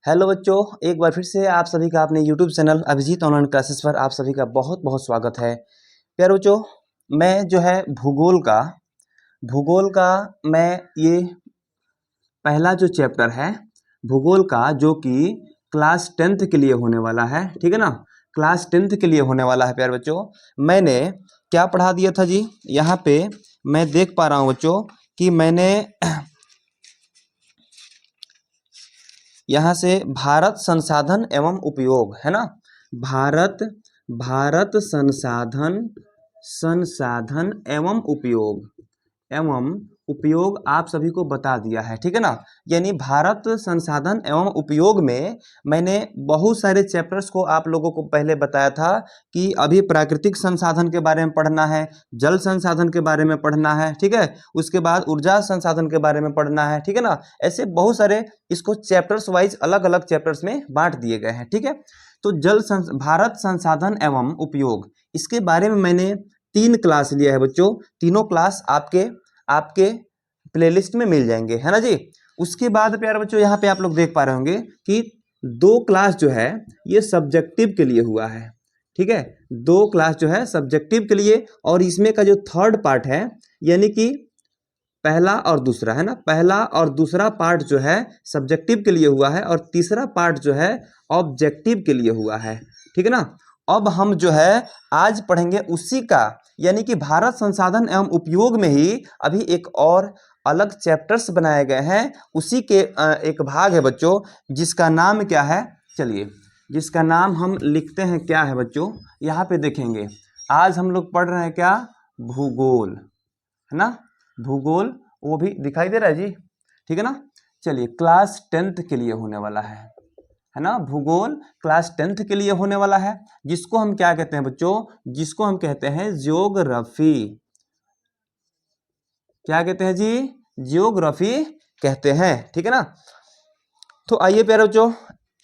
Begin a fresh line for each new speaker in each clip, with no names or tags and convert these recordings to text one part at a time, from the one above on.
Hello बच्चों, एक बार फिर से आप सभी का अपने YouTube channel Abhijeet online classes पर आप सभी का बहुत बहुत स्वागत है। प्यारे बच्चों, मैं जो है भूगोल का मैं ये पहला जो चैप्टर है भूगोल का, जो कि क्लास 10th के लिए होने वाला है, ठीक है ना। क्लास 10th के लिए होने वाला है प्यारे बच्चों। मैंने क्या पढ़ा दिया था जी, यहाँ पे मैं देख पा रहा हूँ बच्चों कि मैंने यहाँ से भारत संसाधन एवं उपयोग, है ना, भारत भारत संसाधन संसाधन एवं उपयोग आप सभी को बता दिया है, ठीक है ना। यानी भारत संसाधन एवं उपयोग में मैंने बहुत सारे चैप्टर्स को आप लोगों को पहले बताया था कि अभी प्राकृतिक संसाधन के बारे में पढ़ना है, जल संसाधन के बारे में पढ़ना है, ठीक है, उसके बाद ऊर्जा संसाधन के बारे में पढ़ना है, ठीक है ना। ऐसे बहुत सारे इसको चैप्टर्स वाइज अलग अलग चैप्टर्स में बांट दिए गए हैं, ठीक है। तो भारत संसाधन एवं उपयोग, इसके बारे में मैंने 3 क्लास लिया है बच्चों। तीनों क्लास आपके प्लेलिस्ट में मिल जाएंगे, है ना जी। उसके बाद प्यारे बच्चों, यहाँ पे आप लोग देख पा रहे होंगे कि 2 क्लास जो है ये सब्जेक्टिव के लिए हुआ है, ठीक है। 2 क्लास जो है सब्जेक्टिव के लिए, और इसमें का जो थर्ड पार्ट है, यानी कि पहला और दूसरा, है ना, पहला और दूसरा पार्ट जो है सब्जेक्टिव के लिए हुआ है और तीसरा पार्ट जो है ऑब्जेक्टिव के लिए हुआ है, ठीक है ना। अब हम जो है आज पढ़ेंगे उसी का, यानी कि भारत संसाधन एवं उपयोग में ही अभी एक और अलग चैप्टर्स बनाए गए हैं, उसी के एक भाग है बच्चों, जिसका नाम क्या है, चलिए जिसका नाम हम लिखते हैं, क्या है बच्चों, यहाँ पे देखेंगे। आज हम लोग पढ़ रहे हैं क्या, भूगोल, है ना, भूगोल, वो भी दिखाई दे रहा है जी, ठीक है ना। चलिए क्लास 10th के लिए होने वाला है ना, भूगोल क्लास 10th के लिए होने वाला है, जिसको हम क्या कहते हैं बच्चों, जिसको हम कहते हैं ज्योग्राफी। क्या कहते हैं जी, ज्योग्राफी कहते हैं, ठीक है ना। तो आइए प्यारे बच्चों,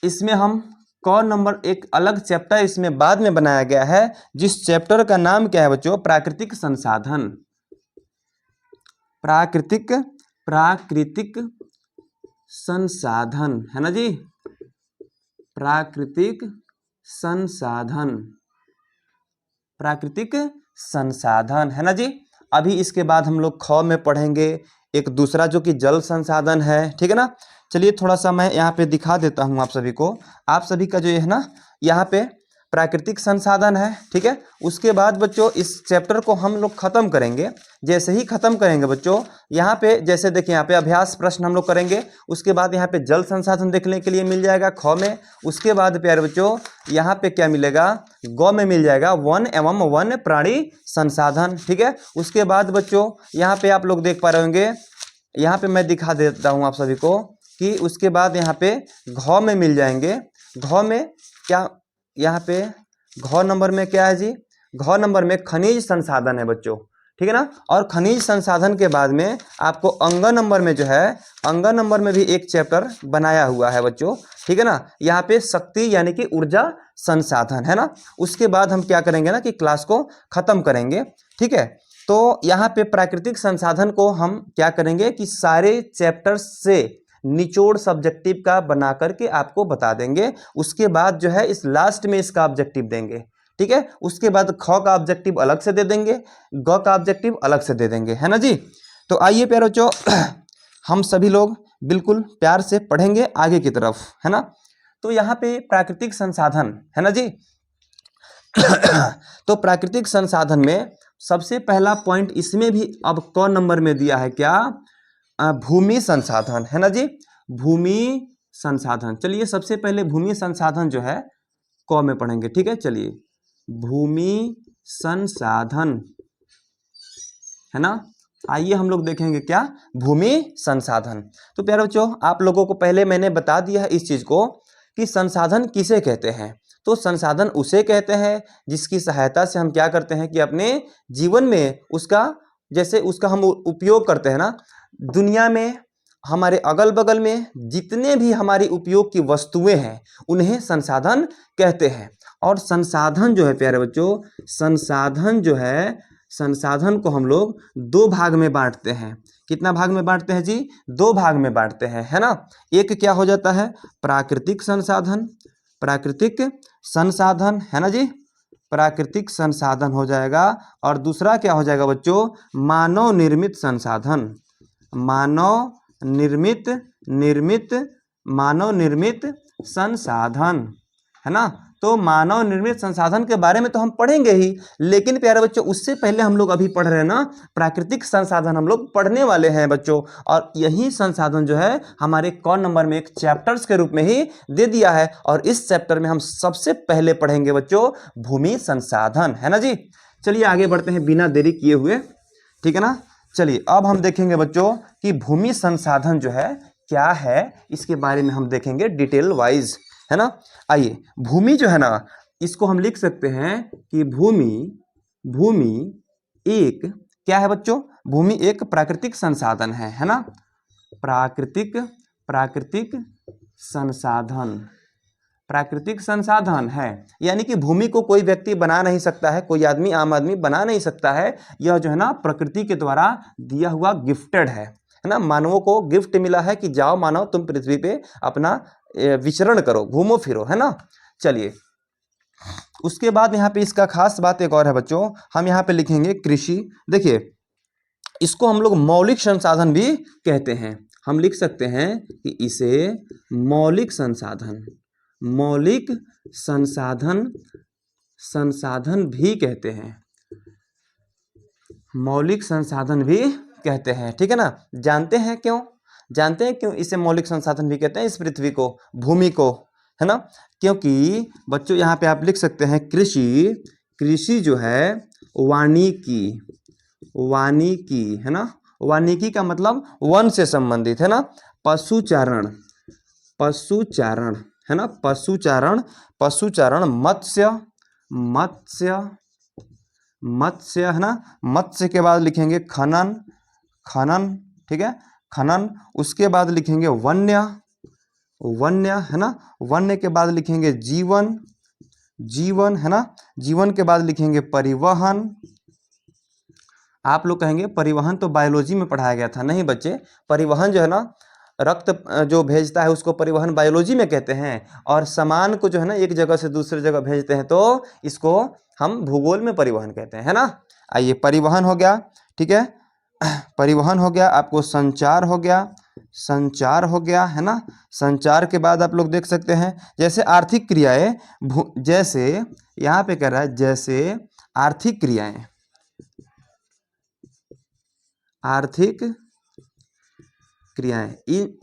इसमें हम कौन नंबर एक अलग चैप्टर इसमें बाद में बनाया गया है, जिस चैप्टर का नाम क्या है बच्चों, प्राकृतिक संसाधन। प्राकृतिक संसाधन, है ना जी, प्राकृतिक संसाधन, है ना जी। अभी इसके बाद हम लोग ख में पढ़ेंगे एक दूसरा, जो कि जल संसाधन है, ठीक है ना। चलिए थोड़ा सा मैं यहाँ पे दिखा देता हूँ आप सभी को, आप सभी का जो है ना, यहाँ पे प्राकृतिक संसाधन है, ठीक है। उसके बाद बच्चों इस चैप्टर को हम लोग खत्म करेंगे। जैसे ही खत्म करेंगे बच्चों, यहाँ पे जैसे देखिए, यहाँ पे अभ्यास प्रश्न हम लोग करेंगे, उसके बाद यहाँ पे जल संसाधन देखने के लिए मिल जाएगा ख में। उसके बाद प्यारे बच्चों यहाँ पे क्या मिलेगा, ग में मिल जाएगा वन एवं वन्य प्राणी संसाधन, ठीक है। उसके बाद बच्चों यहाँ पे आप लोग देख पा रहे होंगे, यहाँ पे मैं दिखा देता हूँ आप सभी को कि उसके बाद यहाँ पे घ में मिल जाएंगे। घ में क्या, यहाँ पे घ नंबर में क्या है जी, घ नंबर में खनिज संसाधन है बच्चों, ठीक है ना। और खनिज संसाधन के बाद में आपको अंग नंबर में जो है, अंग नंबर में भी एक चैप्टर बनाया हुआ है बच्चों, ठीक है ना। यहाँ पे शक्ति यानी कि ऊर्जा संसाधन, है ना। उसके बाद हम क्या करेंगे ना कि क्लास को खत्म करेंगे, ठीक है। तो यहाँ पे प्राकृतिक संसाधन को हम क्या करेंगे कि सारे चैप्टर से निचोड़ सब्जेक्टिव का बना करके आपको बता देंगे। उसके बाद जो है इस लास्ट में इसका ऑब्जेक्टिव देंगे, ठीक है। उसके बाद ख का ऑब्जेक्टिव अलग से दे देंगे, ग का ऑब्जेक्टिव अलग से दे देंगे, है ना जी। तो आइए प्यारे बच्चों, हम सभी लोग बिल्कुल प्यार से पढ़ेंगे आगे की तरफ, है ना। तो यहाँ पे प्राकृतिक संसाधन, है ना जी। तो प्राकृतिक संसाधन में सबसे पहला पॉइंट इसमें भी अब क नंबर में दिया है क्या, भूमि संसाधन, है ना जी, भूमि संसाधन। चलिए सबसे पहले भूमि संसाधन जो है क में पढ़ेंगे, ठीक है। चलिए भूमि संसाधन, है ना। आइए हम लोग देखेंगे क्या, भूमि संसाधन। तो प्यारे बच्चों आप लोगों को पहले मैंने बता दिया है इस चीज को कि संसाधन किसे कहते हैं। तो संसाधन उसे कहते हैं जिसकी सहायता से हम क्या करते हैं कि अपने जीवन में उसका, जैसे उसका हम उपयोग करते हैं ना, दुनिया में हमारे अगल बगल में जितने भी हमारी उपयोग की वस्तुएं हैं उन्हें संसाधन कहते हैं। और संसाधन जो है प्यारे बच्चों, संसाधन जो है, संसाधन को हम लोग 2 भाग में बांटते हैं। कितना भाग में बांटते हैं जी? 2 भाग में बांटते हैं, है ना। एक क्या हो जाता है? प्राकृतिक संसाधन, प्राकृतिक संसाधन, है ना जी, प्राकृतिक संसाधन हो जाएगा। और दूसरा क्या हो जाएगा बच्चों? मानव निर्मित संसाधन, मानव निर्मित निर्मित मानव निर्मित संसाधन, है ना। तो मानव निर्मित संसाधन के बारे में तो हम पढ़ेंगे ही, लेकिन प्यारे बच्चों उससे पहले हम लोग अभी पढ़ रहे हैं ना प्राकृतिक संसाधन, हम लोग पढ़ने वाले हैं बच्चों। और यही संसाधन जो है हमारे कौन नंबर में एक चैप्टर्स के रूप में ही दे दिया है। और इस चैप्टर में हम सबसे पहले पढ़ेंगे बच्चों भूमि संसाधन, है ना जी। चलिए आगे बढ़ते हैं बिना देरी किए हुए, ठीक है ना। चलिए अब हम देखेंगे बच्चों कि भूमि संसाधन जो है क्या है, इसके बारे में हम देखेंगे डिटेल वाइज, है ना। आइए, भूमि जो है ना इसको हम लिख सकते हैं कि भूमि एक क्या है बच्चों? भूमि एक प्राकृतिक संसाधन है ना। प्राकृतिक संसाधन, प्राकृतिक संसाधन है, यानी कि भूमि को कोई व्यक्ति बना नहीं सकता है, कोई आदमी, आम आदमी बना नहीं सकता है। यह जो है ना प्रकृति के द्वारा दिया हुआ गिफ्टेड है ना। मानवों को गिफ्ट मिला है कि जाओ मानव तुम पृथ्वी पे अपना विचरण करो, घूमो फिरो, है ना। चलिए उसके बाद यहाँ पे इसका खास बात एक और है बच्चों, हम यहाँ पे लिखेंगे कृषि। देखिए इसको हम लोग मौलिक संसाधन भी कहते हैं, हम लिख सकते हैं कि इसे मौलिक संसाधन, मौलिक संसाधन, संसाधन भी कहते हैं, मौलिक संसाधन भी कहते हैं, ठीक है ना। जानते हैं क्यों? जानते हैं क्यों इसे मौलिक संसाधन भी कहते हैं इस पृथ्वी को, भूमि को, है ना। क्योंकि बच्चों यहाँ पे आप लिख सकते हैं कृषि, कृषि जो है वानिकी, वानिकी, है ना। वानिकी का मतलब वन से संबंधित, है ना। पशुचारण, पशुचारण, है ना, पशुचारण, पशुचारण, मत्स्य, मत्स्य, मत्स्य, है ना। मत्स्य के बाद लिखेंगे खनन, खनन, ठीक है, खनन। उसके बाद लिखेंगे वन्य, वन्य, है ना। वन्य के बाद लिखेंगे जीवन, जीवन, है ना। जीवन के बाद लिखेंगे परिवहन। आप लोग कहेंगे परिवहन तो बायोलॉजी में पढ़ाया गया था, नहीं बच्चे, परिवहन जो है ना रक्त जो भेजता है उसको परिवहन बायोलॉजी में कहते हैं, और सामान को जो है ना एक जगह से दूसरी जगह भेजते हैं तो इसको हम भूगोल में परिवहन कहते हैं, है ना। आइए परिवहन हो गया, ठीक है, परिवहन हो गया। आपको संचार हो गया, संचार हो गया, है ना। संचार के बाद आप लोग देख सकते हैं जैसे आर्थिक क्रियाएं, जैसे यहाँ पे कह रहा है जैसे आर्थिक क्रियाएं, आर्थिक क्रियाएं,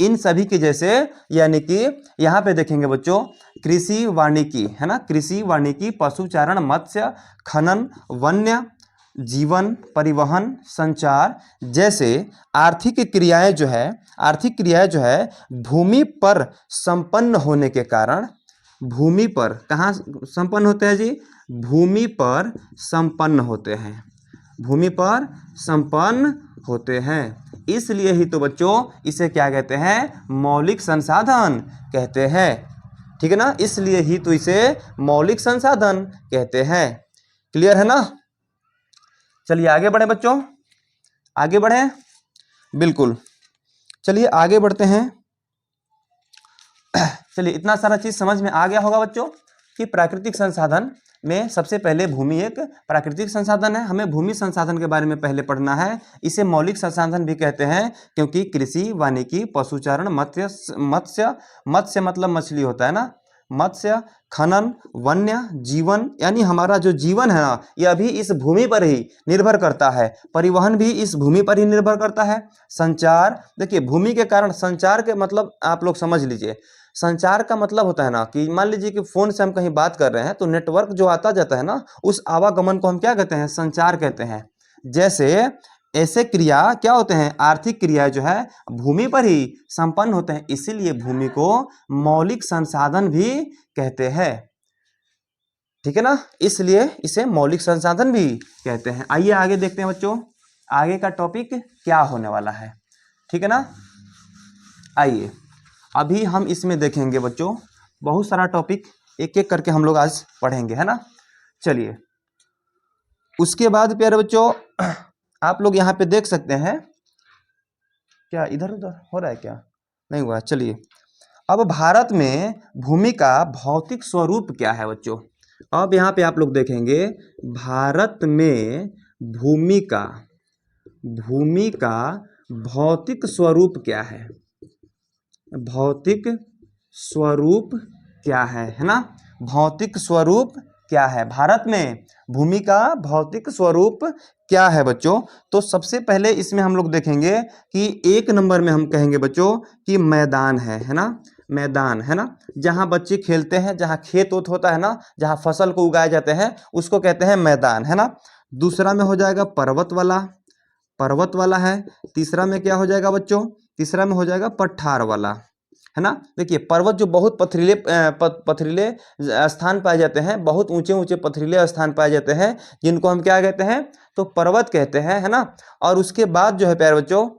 इन सभी के जैसे, यानी कि यहाँ पे देखेंगे बच्चों कृषि वानिकी, है ना, कृषि वानिकी, पशुचारण, मत्स्य, खनन, वन्य, जीवन, परिवहन, संचार जैसे आर्थिक क्रियाएं जो है, आर्थिक क्रियाएं जो है भूमि पर संपन्न होने के कारण, भूमि पर कहाँ संपन्न होते हैं जी? भूमि पर संपन्न होते हैं, भूमि पर संपन्न होते हैं। इसलिए ही तो बच्चों इसे क्या कहते हैं? मौलिक संसाधन कहते हैं, ठीक है ना। इसलिए ही तो इसे मौलिक संसाधन कहते हैं। क्लियर है ना। चलिए आगे बढ़े बच्चों, आगे बढ़े, बिल्कुल। चलिए आगे बढ़ते हैं। चलिए इतना सारा चीज समझ में आ गया होगा बच्चों कि प्राकृतिक संसाधन में सबसे पहले भूमि एक प्राकृतिक संसाधन है। हमें भूमि संसाधन के बारे में पहले पढ़ना है। इसे मौलिक संसाधन भी कहते हैं क्योंकि कृषि, वानिकी, पशुचारण, मत्स्य, मत्स्य, मत्स्य मतलब मछली होता है ना, मत्स्य, खनन, वन्य, जीवन, यानी हमारा जो जीवन है ना यह भी इस भूमि पर ही निर्भर करता है। परिवहन भी इस भूमि पर ही निर्भर करता है। संचार, देखिए भूमि के कारण संचार के मतलब आप लोग समझ लीजिए। संचार का मतलब होता है ना कि मान लीजिए कि फोन से हम कहीं बात कर रहे हैं तो नेटवर्क जो आता जाता है ना उस आवागमन को हम क्या कहते हैं? संचार कहते हैं। जैसे ऐसे क्रिया क्या होते हैं? आर्थिक क्रिया जो है भूमि पर ही संपन्न होते हैं, इसीलिए भूमि को मौलिक संसाधन भी कहते हैं, ठीक है ना। इसलिए इसे मौलिक संसाधन भी कहते हैं। आइए आगे देखते हैं बच्चों, आगे का टॉपिक क्या होने वाला है, ठीक है ना। आइए अभी हम इसमें देखेंगे बच्चों बहुत सारा टॉपिक, एक एक करके हम लोग आज पढ़ेंगे, है ना। चलिए उसके बाद प्यारे बच्चों आप लोग यहाँ पे देख सकते हैं क्या इधर उधर हो रहा है क्या? नहीं हुआ, चलिए। अब भारत में भूमि का भौतिक स्वरूप क्या है बच्चों? अब यहाँ पे आप लोग देखेंगे भारत में भूमि का भूमि का भौतिक स्वरूप क्या है? भौतिक स्वरूप क्या है ना? भौतिक स्वरूप क्या है भारत में? भूमि का भौतिक स्वरूप क्या है बच्चों? तो सबसे पहले इसमें हम लोग देखेंगे कि एक नंबर में हम कहेंगे बच्चों कि मैदान है ना? मैदान है ना, जहाँ बच्चे खेलते हैं, जहाँ खेत उत होता है ना, जहाँ फसल को उगाए जाते हैं, उसको कहते हैं मैदान, है ना। दूसरा में हो जाएगा पर्वत वाला है। तीसरा में क्या हो जाएगा बच्चों? तीसरा में हो जाएगा पठार वाला, है ना। देखिए पर्वत जो बहुत पथरीले स्थान पाए जाते हैं, बहुत ऊंचे ऊंचे पथरीले स्थान पाए जाते हैं, जिनको हम क्या कहते हैं? तो पर्वत कहते हैं, है ना। और उसके बाद जो है प्यारे बच्चों,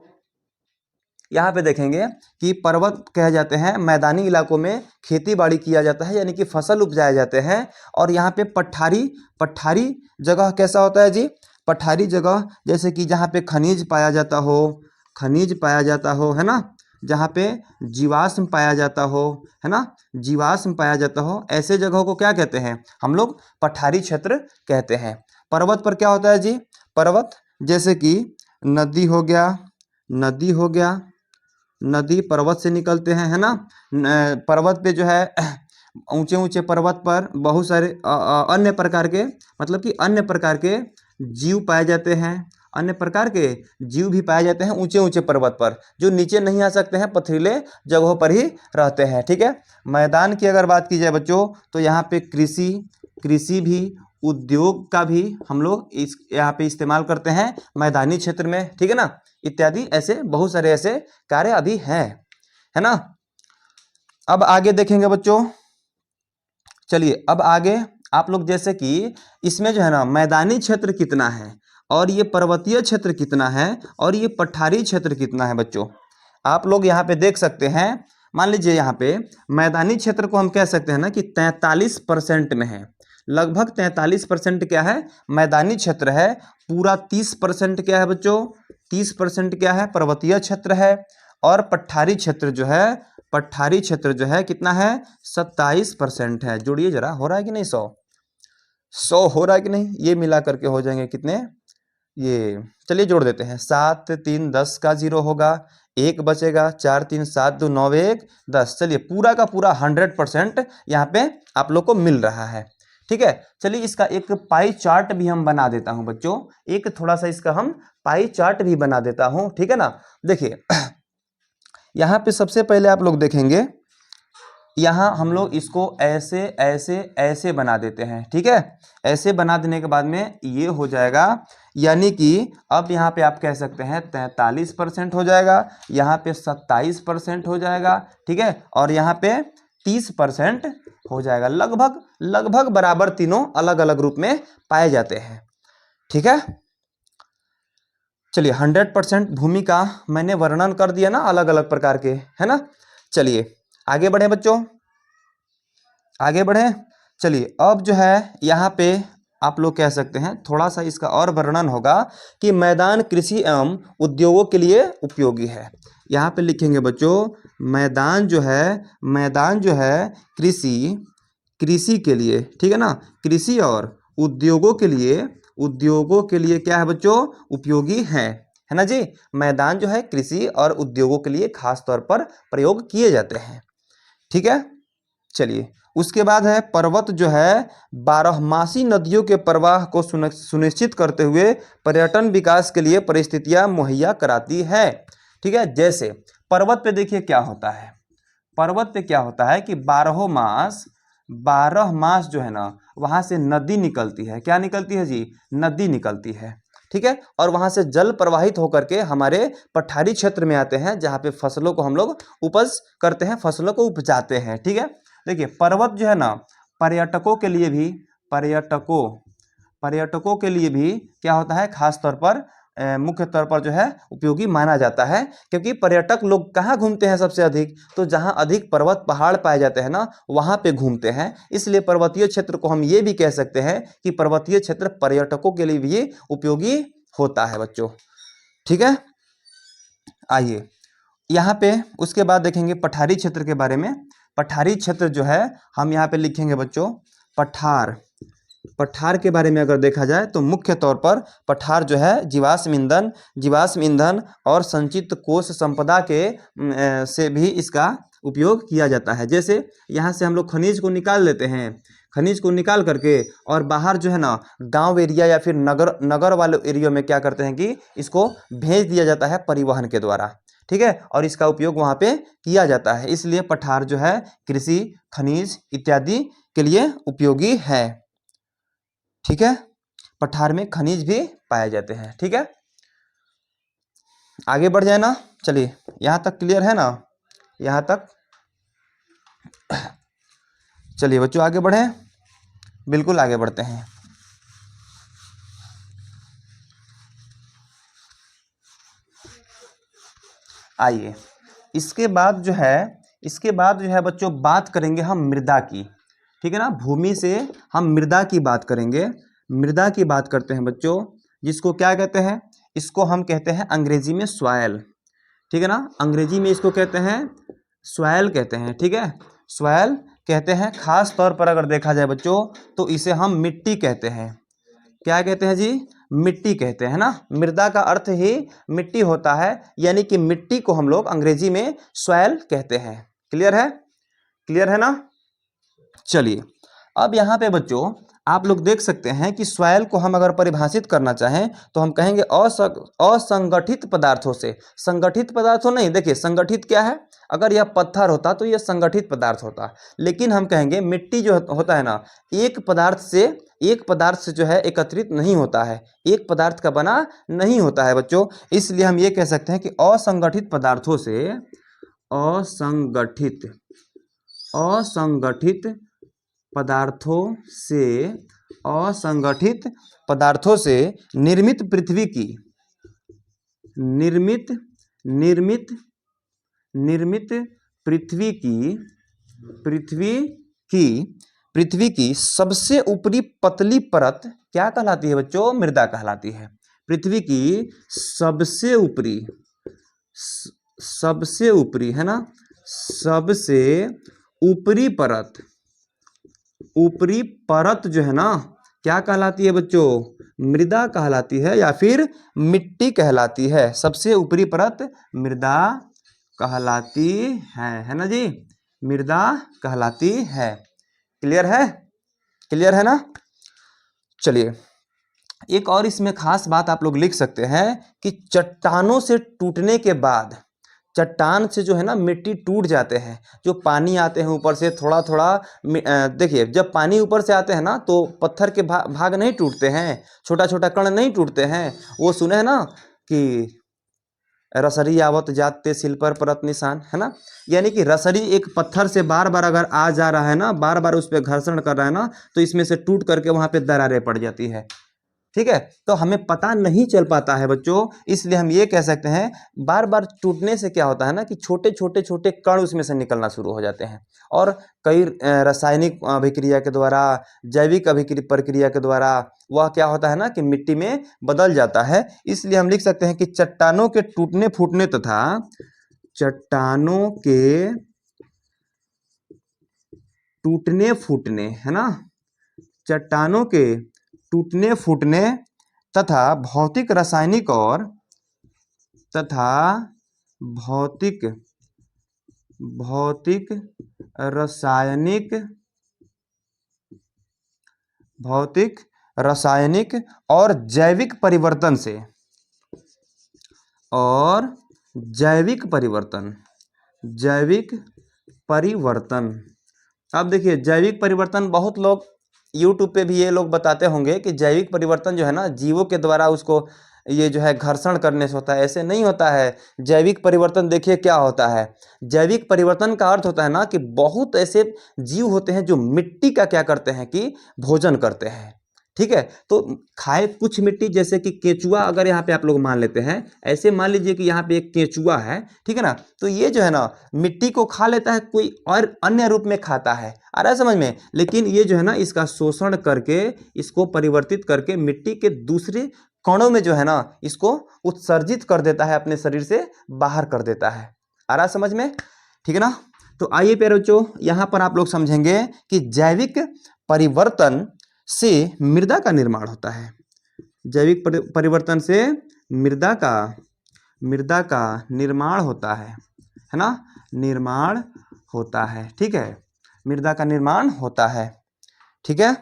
यहाँ पे देखेंगे कि पर्वत कहे जाते हैं मैदानी इलाकों में खेती बाड़ी किया जाता है, यानी कि फसल उपजाए जाते हैं। और यहाँ पे पठारी जगह कैसा होता है जी? पठारी जगह जैसे कि जहाँ पे खनिज पाया जाता हो, है ना, जहाँ पे जीवाश्म पाया जाता हो, है ना, जीवाश्म पाया जाता हो, ऐसे जगहों को क्या कहते हैं हम लोग? पठारी क्षेत्र कहते हैं। पर्वत पर क्या होता है जी? पर्वत जैसे कि नदी हो गया, नदी पर्वत से निकलते हैं, है ना। पर्वत पे जो है ऊंचे ऊंचे पर्वत पर बहुत सारे अन्य प्रकार के, मतलब कि अन्य प्रकार के जीव पाए जाते हैं। अन्य प्रकार के जीव भी पाए जाते हैं ऊंचे ऊंचे पर्वत पर, जो नीचे नहीं आ सकते हैं, पथरीले जगहों पर ही रहते हैं, ठीक है। मैदान की अगर बात की जाए बच्चों, तो यहाँ पे कृषि भी, उद्योग का भी हम लोग इस यहाँ पे इस्तेमाल करते हैं मैदानी क्षेत्र में, ठीक है ना। इत्यादि ऐसे बहुत सारे ऐसे कार्य अभी हैं, है ना। अब आगे देखेंगे बच्चों, चलिए अब आगे आप लोग जैसे कि इसमें जो है ना मैदानी क्षेत्र कितना है, और ये पर्वतीय क्षेत्र कितना है, और ये पठारी क्षेत्र कितना है बच्चों, आप लोग यहाँ पे देख सकते हैं। मान लीजिए यहाँ पे मैदानी क्षेत्र को हम कह सकते हैं ना कि 43% में है, लगभग 43% क्या है? मैदानी क्षेत्र है। पूरा 30% क्या है बच्चों? 30% क्या है? पर्वतीय क्षेत्र है। और पठारी क्षेत्र जो है कितना है? 27% है। जोड़िए जरा, हो रहा है कि नहीं? 100 हो रहा है कि नहीं? ये मिला करके हो जाएंगे कितने? ये चलिए जोड़ देते हैं। 7 3 10 का 0 होगा, 1 बचेगा, 4 3 7 2 9 1 10। चलिए पूरा का पूरा 100% यहाँ पे आप लोग को मिल रहा है, ठीक है। चलिए इसका एक पाई चार्ट भी हम बना देता हूं बच्चों, एक थोड़ा सा इसका हम पाई चार्ट भी बना देता हूं, ठीक है ना। देखिए यहाँ पे सबसे पहले आप लोग देखेंगे, यहाँ हम लोग इसको ऐसे ऐसे ऐसे बना देते हैं, ठीक है। ऐसे बना देने के बाद में ये हो जाएगा, यानी कि अब यहाँ पे आप कह सकते हैं 43% हो जाएगा, यहाँ पे 27% हो जाएगा, ठीक है, और यहाँ पे 30% हो जाएगा। लगभग बराबर तीनों अलग अलग रूप में पाए जाते हैं, ठीक है। चलिए 100% भूमि का मैंने वर्णन कर दिया ना, अलग अलग प्रकार के, है ना। चलिए आगे बढ़े बच्चों, आगे बढ़े। चलिए अब जो है यहाँ पे आप लोग कह सकते हैं, थोड़ा सा इसका और वर्णन होगा कि मैदान कृषि एवं उद्योगों के लिए उपयोगी है। यहाँ पे लिखेंगे बच्चों, मैदान जो है कृषि के लिए, ठीक है ना, कृषि और उद्योगों के लिए क्या है बच्चों? उपयोगी है ना जी। मैदान जो है कृषि और उद्योगों के लिए खास तौर पर प्रयोग किए जाते हैं, ठीक है। चलिए उसके बाद है पर्वत जो है बारहमासी नदियों के प्रवाह को सुनिश्चित करते हुए पर्यटन विकास के लिए परिस्थितियां मुहैया कराती है, ठीक है। जैसे पर्वत पे देखिए क्या होता है, पर्वत पे क्या होता है कि 12 मास जो है ना, वहां से नदी निकलती है। क्या निकलती है जी? नदी निकलती है, ठीक है। और वहां से जल प्रवाहित होकर के हमारे पठारी क्षेत्र में आते हैं, जहां पे फसलों को हम लोग उपज करते हैं, फसलों को उपजाते हैं, ठीक है। देखिए पर्वत जो है ना, पर्यटकों के लिए भी क्या होता है, खास तौर पर मुख्य तौर पर जो है उपयोगी माना जाता है। क्योंकि पर्यटक लोग कहाँ घूमते हैं सबसे अधिक? तो जहाँ अधिक पर्वत पहाड़ पाए जाते हैं ना, वहाँ पे घूमते हैं। इसलिए पर्वतीय क्षेत्र को हम ये भी कह सकते हैं कि पर्वतीय क्षेत्र पर्यटकों के लिए भी उपयोगी होता है बच्चों, ठीक है। आइए यहाँ पे उसके बाद देखेंगे पठारी क्षेत्र के बारे में। पठारी क्षेत्र जो है हम यहाँ पे लिखेंगे बच्चों पठार। पठार के बारे में अगर देखा जाए तो मुख्य तौर पर पठार जो है जीवाश्म ईंधन और संचित कोष संपदा के से भी इसका उपयोग किया जाता है। जैसे यहाँ से हम लोग खनिज को निकाल लेते हैं, खनिज को निकाल करके और बाहर जो है ना गांव एरिया या फिर नगर वाले एरिया में क्या करते हैं कि इसको भेज दिया जाता है परिवहन के द्वारा, ठीक है, और इसका उपयोग वहाँ पे किया जाता है। इसलिए पठार जो है कृषि, खनिज इत्यादि के लिए उपयोगी है, ठीक है। पठार में खनिज भी पाए जाते हैं, ठीक है। आगे बढ़ जाए ना, चलिए यहाँ तक क्लियर है ना, यहाँ तक। चलिए बच्चों आगे बढ़ें, बिल्कुल आगे बढ़ते हैं। आइए इसके बाद जो है बच्चों बात करेंगे हम मृदा की, ठीक है ना। भूमि से हम मृदा की बात करेंगे। मृदा की बात करते हैं बच्चों, जिसको क्या कहते हैं, इसको हम कहते हैं अंग्रेजी में सॉइल, ठीक है ना। अंग्रेजी में इसको कहते हैं सॉइल कहते हैं, ठीक है, सॉइल कहते हैं। खास तौर पर अगर देखा जाए बच्चों तो इसे हम मिट्टी कहते हैं। क्या कहते हैं जी, मिट्टी कहते हैं ना। मृदा का अर्थ ही मिट्टी होता है, यानी कि मिट्टी को हम लोग अंग्रेजी में सॉइल कहते हैं। क्लियर है, क्लियर है ना। चलिए अब यहाँ पे बच्चों आप लोग देख सकते हैं कि सॉइल को हम अगर परिभाषित करना चाहें तो हम कहेंगे असंगठित पदार्थों से। संगठित पदार्थों नहीं, देखिए संगठित क्या है, अगर यह पत्थर होता तो यह संगठित पदार्थ होता, लेकिन हम कहेंगे मिट्टी जो होता है ना एक पदार्थ से जो है एकत्रित नहीं होता है, एक पदार्थ का बना नहीं होता है बच्चों। इसलिए हम ये कह सकते हैं कि असंगठित पदार्थों पदार्थों से निर्मित पृथ्वी की सबसे ऊपरी पतली परत क्या कहलाती है बच्चों, मृदा कहलाती है। पृथ्वी की सबसे ऊपरी है ना, सबसे ऊपरी परत जो है ना क्या कहलाती है बच्चों, मृदा कहलाती है या फिर मिट्टी कहलाती है। सबसे ऊपरी परत मृदा कहलाती है ना जी, मृदा कहलाती है। क्लियर है, क्लियर है ना। चलिए एक और इसमें खास बात आप लोग लिख सकते हैं कि चट्टानों से टूटने के बाद, चट्टान से जो है ना मिट्टी टूट जाते हैं, जो पानी आते हैं ऊपर से थोड़ा थोड़ा, देखिए जब पानी ऊपर से आते हैं ना तो पत्थर के भाग नहीं टूटते हैं, छोटा छोटा कण नहीं टूटते हैं। वो सुने हैं ना कि रसरी आवत जाते सिल पर परत निशान, है ना। यानी कि रसरी एक पत्थर से बार बार अगर आ जा रहा है ना, बार बार उस पर घर्षण कर रहा है ना, तो इसमें से टूट करके वहां पे दरारें पड़ जाती है, ठीक है। तो हमें पता नहीं चल पाता है बच्चों, इसलिए हम ये कह सकते हैं बार बार टूटने से क्या होता है ना कि छोटे छोटे कण उसमें से निकलना शुरू हो जाते हैं, और कई रासायनिक अभिक्रिया के द्वारा, जैविक प्रक्रिया के द्वारा वह क्या होता है ना कि मिट्टी में बदल जाता है। इसलिए हम लिख सकते हैं कि चट्टानों के टूटने फूटने तथा चट्टानों के टूटने फूटने, है ना, चट्टानों के टूटने फूटने तथा भौतिक रासायनिक और जैविक परिवर्तन। अब देखिए जैविक परिवर्तन बहुत लोग यूट्यूब पे भी ये लोग बताते होंगे कि जैविक परिवर्तन जो है ना जीवों के द्वारा उसको ये जो है घर्षण करने से होता है, ऐसे नहीं होता है। जैविक परिवर्तन देखिए क्या होता है, जैविक परिवर्तन का अर्थ होता है ना कि बहुत ऐसे जीव होते हैं जो मिट्टी का क्या करते हैं कि भोजन करते हैं, ठीक है। तो खाए कुछ मिट्टी, जैसे कि केचुआ अगर यहाँ पे आप लोग मान लेते हैं, ऐसे मान लीजिए कि यहाँ पे एक केचुआ है, ठीक है ना, तो ये जो है ना मिट्टी को खा लेता है, कोई और अन्य रूप में खाता है, आ रहा है समझ में। लेकिन ये जो है ना इसका शोषण करके, इसको परिवर्तित करके मिट्टी के दूसरे कणों में जो है ना इसको उत्सर्जित कर देता है, अपने शरीर से बाहर कर देता है। आ रहा समझ में, ठीक है ना। तो आइए प्यारे बच्चों, यहाँ पर आप लोग समझेंगे कि जैविक परिवर्तन से मृदा का निर्माण होता है। जैविक परिवर्तन से मृदा का निर्माण होता है ना, निर्माण होता है, ठीक है, मृदा का निर्माण होता है, ठीक है।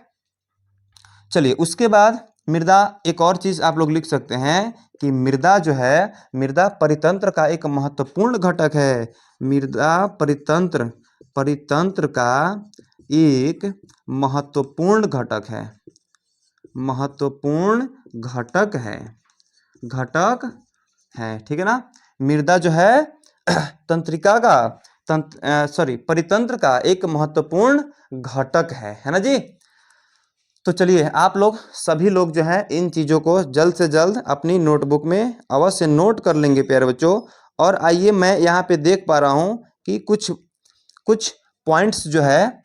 चलिए उसके बाद मृदा, एक और चीज आप लोग लिख सकते हैं कि मृदा जो है, मृदा परितंत्र का एक महत्वपूर्ण घटक है। मृदा परितंत्र का एक महत्वपूर्ण घटक है, महत्वपूर्ण घटक है, ठीक है ना। मृदा जो है तंत्रिका का परितंत्र का एक महत्वपूर्ण घटक है ना जी। तो चलिए आप लोग सभी लोग जो है इन चीज़ों को जल्द से जल्द अपनी नोटबुक में अवश्य नोट कर लेंगे प्यारे बच्चों। और आइए मैं यहाँ पे देख पा रहा हूँ कि कुछ पॉइंट्स जो है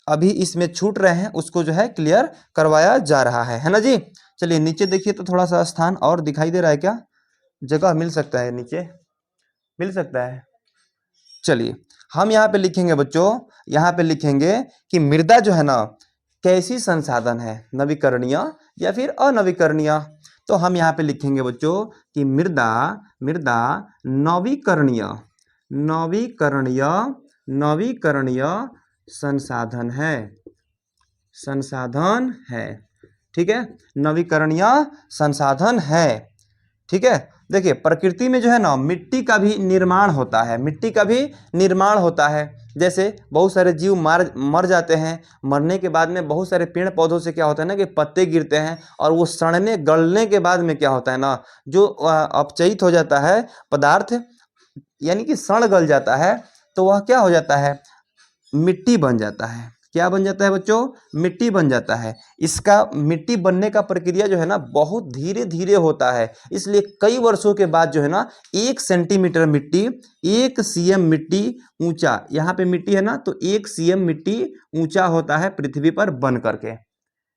अभी इसमें छूट रहे हैं, उसको जो है क्लियर करवाया जा रहा है ना जी। चलिए नीचे देखिए तो थोड़ा सा स्थान और दिखाई दे रहा है क्या, जगह मिल सकता है, नीचे मिल सकता है। चलिए हम यहाँ पे लिखेंगे बच्चों, यहाँ पे लिखेंगे कि मृदा जो है ना कैसी संसाधन है, नवीकरणीय या फिर अनवीकरणीय। तो हम यहाँ पे लिखेंगे बच्चों कि मृदा नवीकरणीय संसाधन है, ठीक है, नवीकरणीय संसाधन है, ठीक है। देखिए प्रकृति में जो है ना मिट्टी का भी निर्माण होता है, जैसे बहुत सारे जीव मर जाते हैं, मरने के बाद में बहुत सारे पेड़ पौधों से क्या होता है ना कि पत्ते गिरते हैं, और वो सड़ने गलने के बाद में क्या होता है ना, जो अपचयित हो जाता है पदार्थ, यानी कि सड़ गल जाता है, तो वह क्या हो जाता है, मिट्टी बन जाता है। क्या बन जाता है बच्चों, मिट्टी बन जाता है। इसका मिट्टी बनने का प्रक्रिया जो है ना बहुत धीरे धीरे होता है, इसलिए कई वर्षों के बाद जो है ना 1 सेंटीमीटर मिट्टी, 1 CM मिट्टी ऊंचा, यहाँ पे मिट्टी है ना तो 1 CM मिट्टी ऊंचा होता है पृथ्वी पर बन करके, है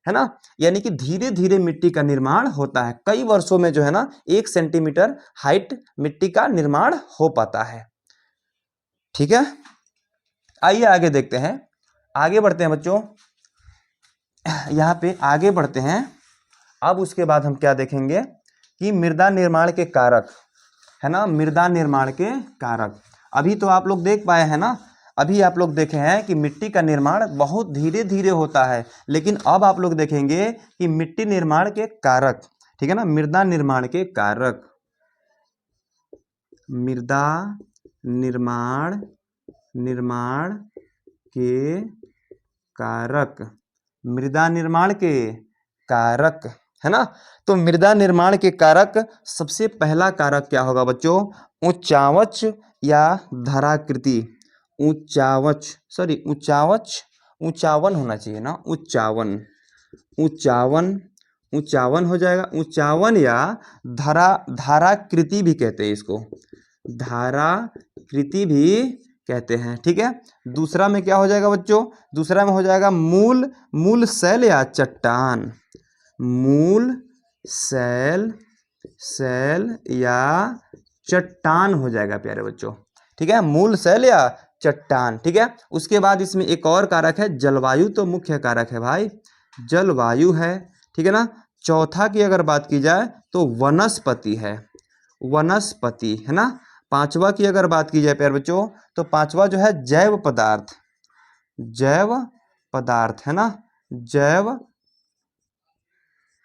ना। यानी कि धीरे धीरे मिट्टी का निर्माण होता है, कई वर्षों में जो है ना 1 सेंटीमीटर हाइट मिट्टी का निर्माण हो पाता है, ठीक है। आइए आगे देखते हैं, आगे बढ़ते हैं बच्चों, यहाँ पे आगे बढ़ते हैं। अब उसके बाद हम क्या देखेंगे कि मृदा निर्माण के कारक, है ना, मृदा निर्माण के कारक। अभी तो आप लोग देख पाए हैं ना, अभी आप लोग देखे हैं कि मिट्टी का निर्माण बहुत धीरे धीरे होता है, लेकिन अब आप लोग देखेंगे कि मिट्टी निर्माण के कारक, ठीक है ना, मृदा निर्माण के कारक, मृदा निर्माण के कारक, मृदा निर्माण के कारक, है ना। तो मृदा निर्माण के कारक, सबसे पहला कारक क्या होगा बच्चों, ऊंचावच या धराकृति, ऊंचावन होना चाहिए ना, ऊंचावन हो जाएगा, ऊंचावन या धाराकृति भी कहते हैं इसको, धाराकृति भी कहते हैं, ठीक है। दूसरा में क्या हो जाएगा बच्चों, दूसरा में हो जाएगा मूल शैल या चट्टान, मूल शैल या चट्टान हो जाएगा प्यारे बच्चों, ठीक है, मूल शैल या चट्टान, ठीक है। उसके बाद इसमें एक और कारक है जलवायु, तो मुख्य कारक है भाई जलवायु है, ठीक है ना। चौथा की अगर बात की जाए तो वनस्पति है, है ना। पांचवा की अगर बात की जाए प्यारे बच्चों तो पांचवा जो है जैव पदार्थ, है ना, जैव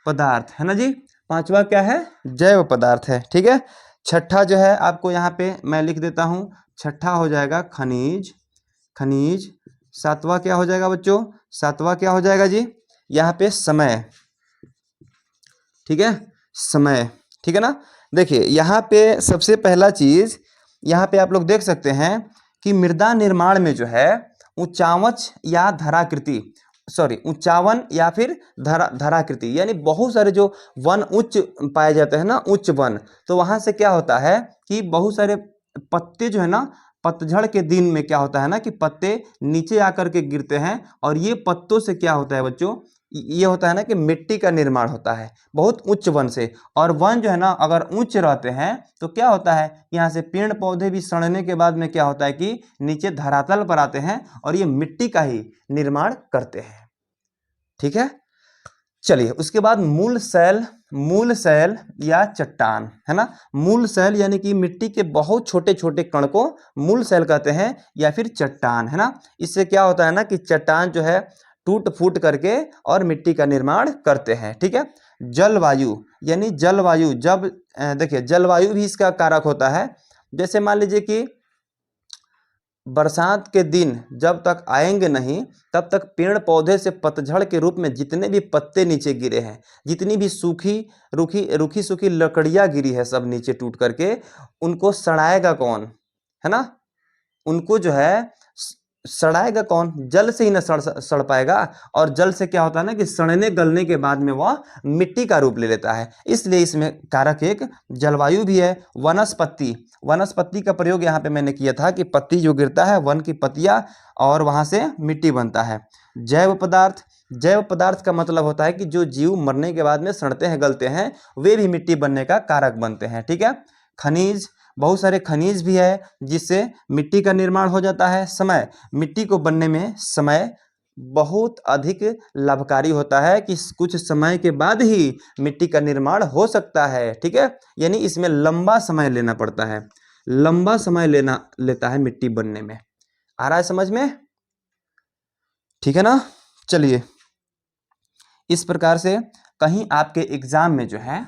पदार्थ, है ना जी। पांचवा क्या है, जैव पदार्थ है, ठीक है। छठा जो है आपको यहाँ पे मैं लिख देता हूँ, छठा हो जाएगा खनिज। सातवां क्या हो जाएगा बच्चों, सातवां क्या हो जाएगा जी, यहाँ पे समय, ठीक है, समय, ठीक है ना। देखिए यहाँ पे सबसे पहला चीज, यहाँ पे आप लोग देख सकते हैं कि मृदा निर्माण में जो है ऊंचावच या धराकृति, ऊंचावन या फिर धराकृति, यानी बहुत सारे जो वन उच्च पाए जाते हैं ना, उच्च वन, तो वहां से क्या होता है कि बहुत सारे पत्ते जो है ना, पतझड़ के दिन में क्या होता है ना कि पत्ते नीचे आकर के गिरते हैं, और ये पत्तों से क्या होता है बच्चों, ये होता है ना कि मिट्टी का निर्माण होता है बहुत उच्च वन से। और वन जो है ना अगर उच्च रहते हैं तो क्या होता है, यहाँ से पेड़ पौधे भी सड़ने के बाद में क्या होता है कि नीचे धरातल पर आते हैं और ये मिट्टी का ही निर्माण करते हैं। ठीक है, चलिए उसके बाद मूल शैल या चट्टान है ना। मूल शैल यानी कि मिट्टी के बहुत छोटे छोटे कण को मूल शैल कहते हैं या फिर चट्टान है ना। इससे क्या होता है ना कि चट्टान जो है टूट फूट करके और मिट्टी का निर्माण करते हैं। ठीक है, जलवायु यानी जलवायु, जब देखिए जलवायु भी इसका कारक होता है। जैसे मान लीजिए कि बरसात के दिन जब तक आएंगे नहीं तब तक पेड़ पौधे से पतझड़ के रूप में जितने भी पत्ते नीचे गिरे हैं, जितनी भी रूखी सूखी लकड़ियां गिरी है सब नीचे टूट करके, उनको सड़ाएगा कौन, है ना। उनको जो है सड़ाएगा कौन, जल से ही ना सड़ पाएगा। और जल से क्या होता है ना कि सड़ने गलने के बाद में वह मिट्टी का रूप ले लेता है। इसलिए इसमें कारक एक जलवायु भी है। वनस्पति का प्रयोग यहाँ पे मैंने किया था कि पत्ती जो गिरता है, वन की पत्तियां, और वहां से मिट्टी बनता है। जैव पदार्थ का मतलब होता है कि जो जीव मरने के बाद में सड़ते हैं गलते हैं वे भी मिट्टी बनने का कारक बनते हैं। ठीक है, खनिज, बहुत सारे खनिज भी है जिससे मिट्टी का निर्माण हो जाता है। समय, मिट्टी को बनने में समय बहुत अधिक लाभकारी होता है कि कुछ समय के बाद ही मिट्टी का निर्माण हो सकता है। ठीक है, यानी इसमें लंबा समय लेना पड़ता है, लंबा समय लेता है मिट्टी बनने में। आ रहा है समझ में? ठीक है ना। चलिए, इस प्रकार से कहीं आपके एग्जाम में जो है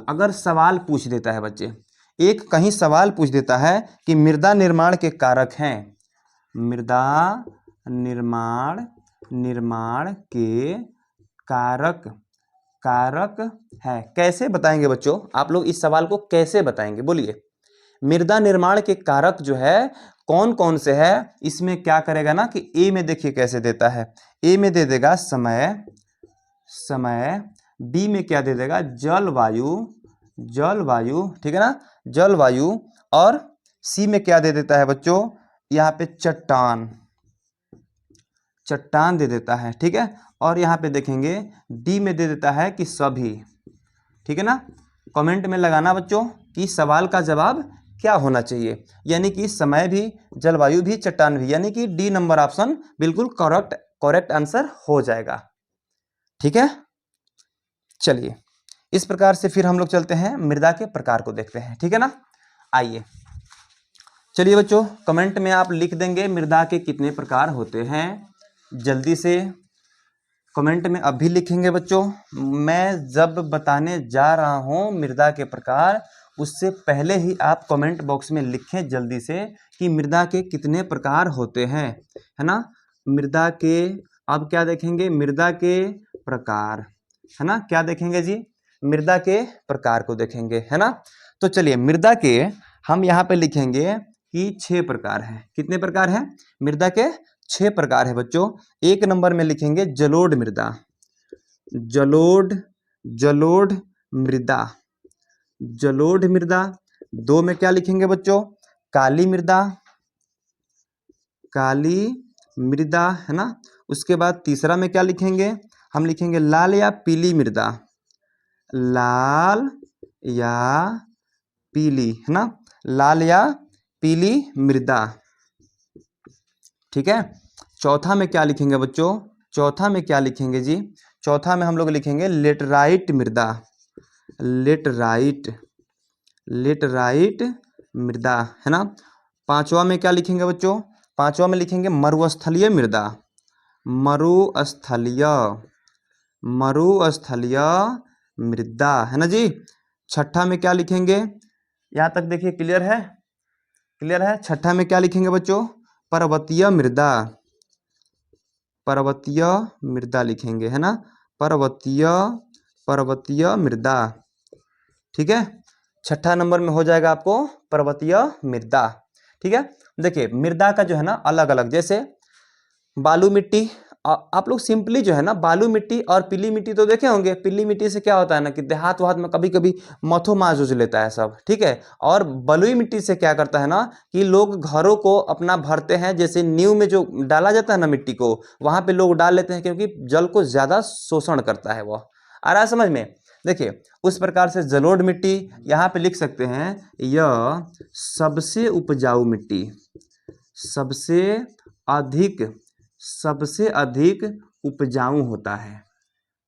अगर सवाल पूछ देता है बच्चे, एक कहीं सवाल पूछ देता है कि मृदा निर्माण के कारक हैं, मृदा निर्माण के कारक है, कैसे बताएंगे बच्चों आप लोग इस सवाल को कैसे बताएंगे, बोलिए। मृदा निर्माण के कारक जो है कौन कौन से है, इसमें क्या करेगा ना कि ए में देखिए कैसे देता है। ए में दे देगा समय, बी में क्या दे देगा जलवायु, ठीक है ना, जलवायु। और सी में क्या दे देता है बच्चों, यहाँ पे चट्टान दे देता है। ठीक है, और यहाँ पे देखेंगे डी में दे देता है कि सभी। ठीक है ना, कमेंट में लगाना बच्चों कि सवाल का जवाब क्या होना चाहिए, यानी कि समय भी, जलवायु भी, चट्टान भी, यानी कि डी नंबर ऑप्शन बिल्कुल करेक्ट आंसर हो जाएगा। ठीक है, चलिए इस प्रकार से फिर हम लोग चलते हैं मृदा के प्रकार को देखते हैं। ठीक है ना, आइए चलिए बच्चों कमेंट में आप लिख देंगे मृदा के कितने प्रकार होते हैं, जल्दी से कमेंट में अभी लिखेंगे बच्चों। मैं जब बताने जा रहा हूं मृदा के प्रकार उससे पहले ही आप कमेंट बॉक्स में लिखें जल्दी से कि मृदा के कितने प्रकार होते हैं, है ना। मृदा के, अब क्या देखेंगे, मृदा के प्रकार, है ना, क्या देखेंगे जी, मृदा के प्रकार को देखेंगे, है ना। तो चलिए मृदा के हम यहाँ पे लिखेंगे कि 6 प्रकार हैं। कितने प्रकार हैं, मृदा के 6 प्रकार है बच्चों। एक नंबर में लिखेंगे जलोढ़ मृदा, जलोढ़ मृदा। 2 में क्या लिखेंगे बच्चों, काली मृदा, है ना। उसके बाद तीसरा में क्या लिखेंगे, हम लिखेंगे लाल या पीली मृदा, है ना, लाल या पीली मृदा। ठीक है, चौथा में क्या लिखेंगे बच्चों, चौथा में क्या लिखेंगे जी, चौथा में हम लोग लिखेंगे लेटराइट मृदा, है ना। पांचवा में क्या लिखेंगे बच्चों, पांचवा में लिखेंगे मरुस्थलीय मृदा, है ना जी। छठा में क्या लिखेंगे, यहाँ तक देखिए क्लियर है, छठा में क्या लिखेंगे बच्चों, पर्वतीय मृदा लिखेंगे, है ना, पर्वतीय मृदा। ठीक है, छठा नंबर में हो जाएगा आपको पर्वतीय मृदा। ठीक है, देखिए मृदा का जो है ना अलग अलग, जैसे बालू मिट्टी आप लोग सिंपली जो है ना बालू मिट्टी और पीली मिट्टी तो देखे होंगे। पीली मिट्टी से क्या होता है ना कि देहात वहात में कभी कभी मथो माज उज लेता है सब, ठीक है। और बलुई मिट्टी से क्या करता है ना कि लोग घरों को अपना भरते हैं, जैसे नींव में जो डाला जाता है ना मिट्टी को, वहां पे लोग डाल लेते हैं क्योंकि जल को ज्यादा शोषण करता है वह। आ रहा है समझ में? देखिए उस प्रकार से जलोढ़ मिट्टी यहाँ पे लिख सकते हैं, यह सबसे उपजाऊ मिट्टी, सबसे अधिक, सबसे अधिक उपजाऊ होता है,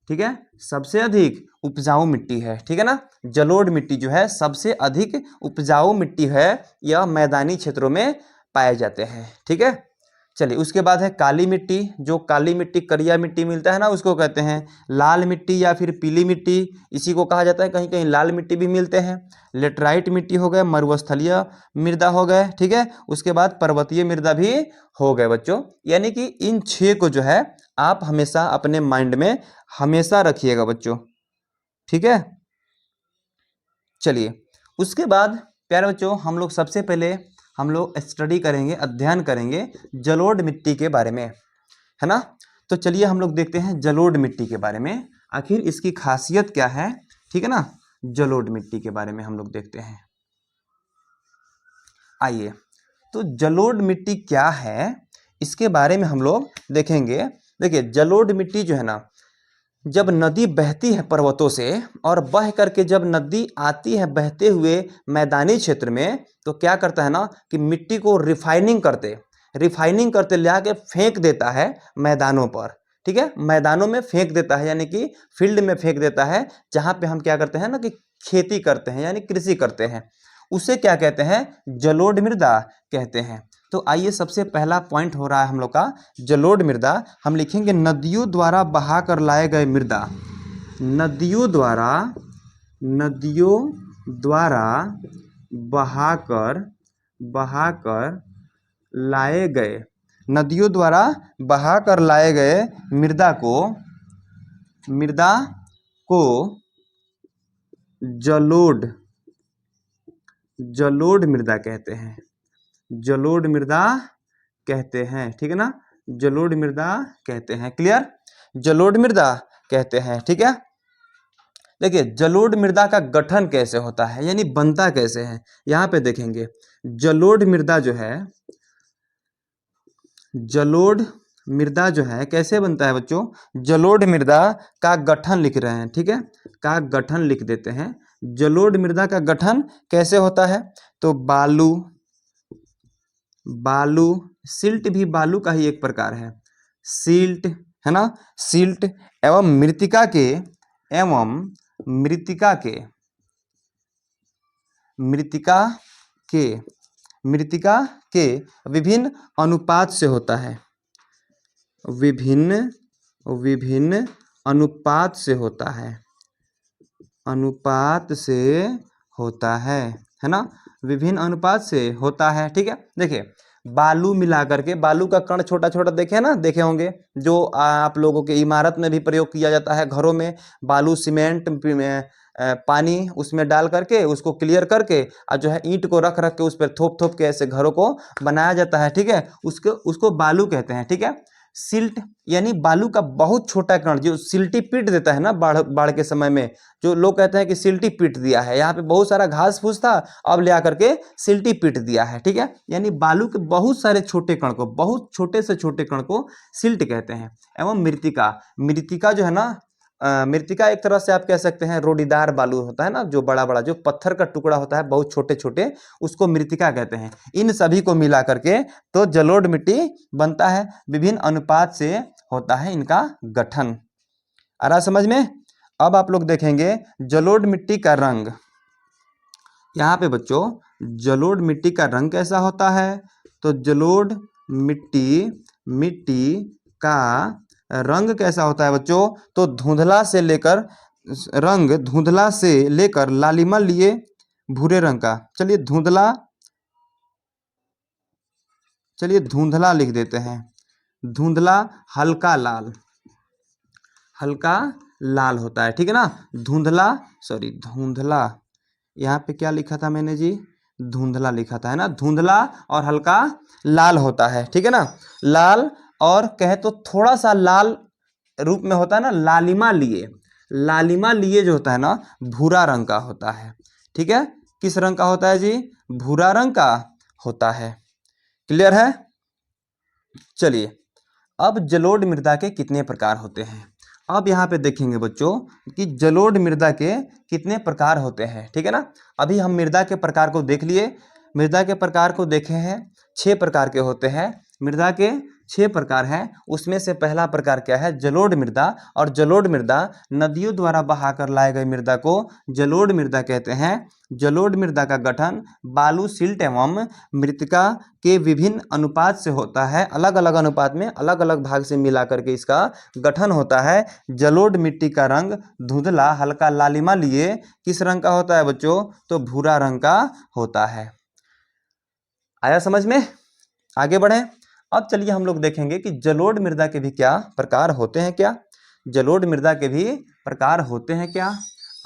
ठीक है। सबसे अधिक उपजाऊ मिट्टी है, ठीक है ना। जलोढ़ मिट्टी जो है सबसे अधिक उपजाऊ मिट्टी है, यह मैदानी क्षेत्रों में पाए जाते हैं, ठीक है। चलिए उसके बाद है काली मिट्टी। जो काली मिट्टी करिया मिट्टी मिलता है ना उसको कहते हैं लाल मिट्टी या फिर पीली मिट्टी, इसी को कहा जाता है। कहीं कहीं लाल मिट्टी भी मिलते हैं। लेटराइट मिट्टी हो गए, मरुस्थलीय मृदा हो गए, ठीक है। उसके बाद पर्वतीय मृदा भी हो गए बच्चों। यानी कि इन 6 को जो है आप हमेशा अपने माइंड में हमेशा रखिएगा बच्चों, ठीक है। चलिए उसके बाद प्यारे बच्चों हम लोग सबसे पहले हम लोग स्टडी करेंगे, अध्ययन करेंगे जलोढ़ मिट्टी के बारे में, है ना। तो चलिए हम लोग देखते हैं जलोढ़ मिट्टी के बारे में, आखिर इसकी खासियत क्या है, ठीक है ना। जलोढ़ मिट्टी के बारे में हम लोग देखते हैं। आइए तो जलोढ़ मिट्टी क्या है इसके बारे में हम लोग देखेंगे। देखिए जलोढ़ मिट्टी जो है ना, जब नदी बहती है पर्वतों से और बह करके जब नदी आती है बहते हुए मैदानी क्षेत्र में, तो क्या करता है ना कि मिट्टी को रिफाइनिंग करते ले आके फेंक देता है मैदानों पर, ठीक है। मैदानों में फेंक देता है यानी कि फील्ड में फेंक देता है, जहाँ पे हम क्या करते हैं ना कि खेती करते हैं यानी कृषि करते हैं, उसे क्या कहते हैं, जलोढ़ मृदा कहते हैं। तो आइए सबसे पहला पॉइंट हो रहा है हम लोग का जलोढ़ मृदा। हम लिखेंगे नदियों द्वारा बहा कर लाए गए मृदा, नदियों द्वारा बहाकर लाए गए, नदियों द्वारा बहाकर लाए गए मृदा को जलोढ़ मृदा कहते हैं, जलोढ़ मृदा कहते हैं, ठीक है ना। जलोढ़ मृदा कहते हैं, क्लियर। जलोढ़ मृदा कहते हैं, ठीक है। देखिए जलोढ़ मृदा का गठन कैसे होता है यानी बनता कैसे है, यहाँ पे देखेंगे। जलोढ़ मृदा जो है, जलोढ़ मृदा जो है कैसे बनता है बच्चों, जलोढ़ मृदा का गठन लिख रहे हैं, ठीक है, का गठन लिख देते हैं। जलोढ़ मृदा का गठन कैसे होता है, तो बालू, सिल्ट भी बालू का ही एक प्रकार है, सिल्ट है ना, सिल्ट एवं मृतिका के विभिन्न अनुपात से होता है, विभिन्न अनुपात से होता है, है ना, विभिन्न अनुपात से होता है, ठीक है। देखिए बालू मिला करके, बालू का कण छोटा छोटा देखे ना, देखे होंगे, जो आप लोगों के इमारत में भी प्रयोग किया जाता है, घरों में बालू सीमेंट पानी उसमें डाल करके उसको क्लियर करके और जो है ईंट को रख के उस पर थोप के ऐसे घरों को बनाया जाता है, ठीक है। उसको बालू कहते हैं, ठीक है। सिल्ट यानी बालू का बहुत छोटा कण जो सिल्टी पीट देता है ना बाढ़ के समय में, जो लोग कहते हैं कि सिल्टी पीट दिया है, यहाँ पे बहुत सारा घास फूस था अब ले आकर के सिल्टी पीट दिया है, ठीक है। यानी बालू के बहुत सारे छोटे कण को, बहुत छोटे से छोटे कण को सिल्ट कहते हैं। एवं मृतिका जो है ना, मृतिका एक तरह से आप कह सकते हैं रोडीदार बालू होता है ना, जो बड़ा बड़ा जो पत्थर का टुकड़ा होता है बहुत छोटे छोटे, उसको मृतिका कहते हैं। इन सभी को मिला करके तो जलोढ़ मिट्टी बनता है, विभिन्न अनुपात से होता है इनका गठन। आ रहा समझ में? अब आप लोग देखेंगे जलोढ़ मिट्टी का रंग। यहाँ पे बच्चों जलोढ़ मिट्टी का रंग कैसा होता है, तो जलोढ़ मिट्टी का रंग कैसा होता है बच्चों, तो धुंधला से लेकर लालिमा लिए भूरे रंग का। चलिए धुंधला लिख देते हैं, धुंधला हल्का लाल होता है, ठीक है ना। धुंधला, यहाँ पे क्या लिखा था मैंने जी, धुंधला लिखा था, है ना। धुंधला और हल्का लाल होता है, ठीक है ना, लाल और कहे तो थोड़ा सा लाल रूप में होता है ना, लालिमा लिए। लालिमा लिए जो होता है ना, भूरा रंग का होता है। ठीक है, किस रंग का होता है जी? भूरा रंग का होता है। क्लियर है? चलिए, अब जलोढ़ मृदा के कितने प्रकार होते हैं। अब यहाँ पे देखेंगे बच्चों कि जलोढ़ मृदा के कितने प्रकार होते हैं। ठीक है ना, अभी हम मृदा के प्रकार को देख लिए। मृदा के प्रकार को देखे हैं, 6 प्रकार के होते हैं। मृदा के 6 प्रकार हैं। उसमें से पहला प्रकार क्या है? जलोढ़ मृदा। और जलोढ़ मृदा नदियों द्वारा बहाकर लाए गए मृदा को जलोढ़ मृदा कहते हैं। जलोढ़ मृदा का गठन बालू, सिल्ट एवं मृत्तिका के विभिन्न अनुपात से होता है। अलग अलग अनुपात में अलग अलग भाग से मिला करके इसका गठन होता है। जलोढ़ मिट्टी का रंग धुंधला हल्का लालिमा लिए किस रंग का होता है बच्चों? तो भूरा रंग का होता है। आया समझ में? आगे बढ़ें। अब चलिए हम लोग देखेंगे कि जलोढ़ मृदा के भी क्या प्रकार होते हैं। क्या जलोढ़ मृदा के भी प्रकार होते हैं क्या?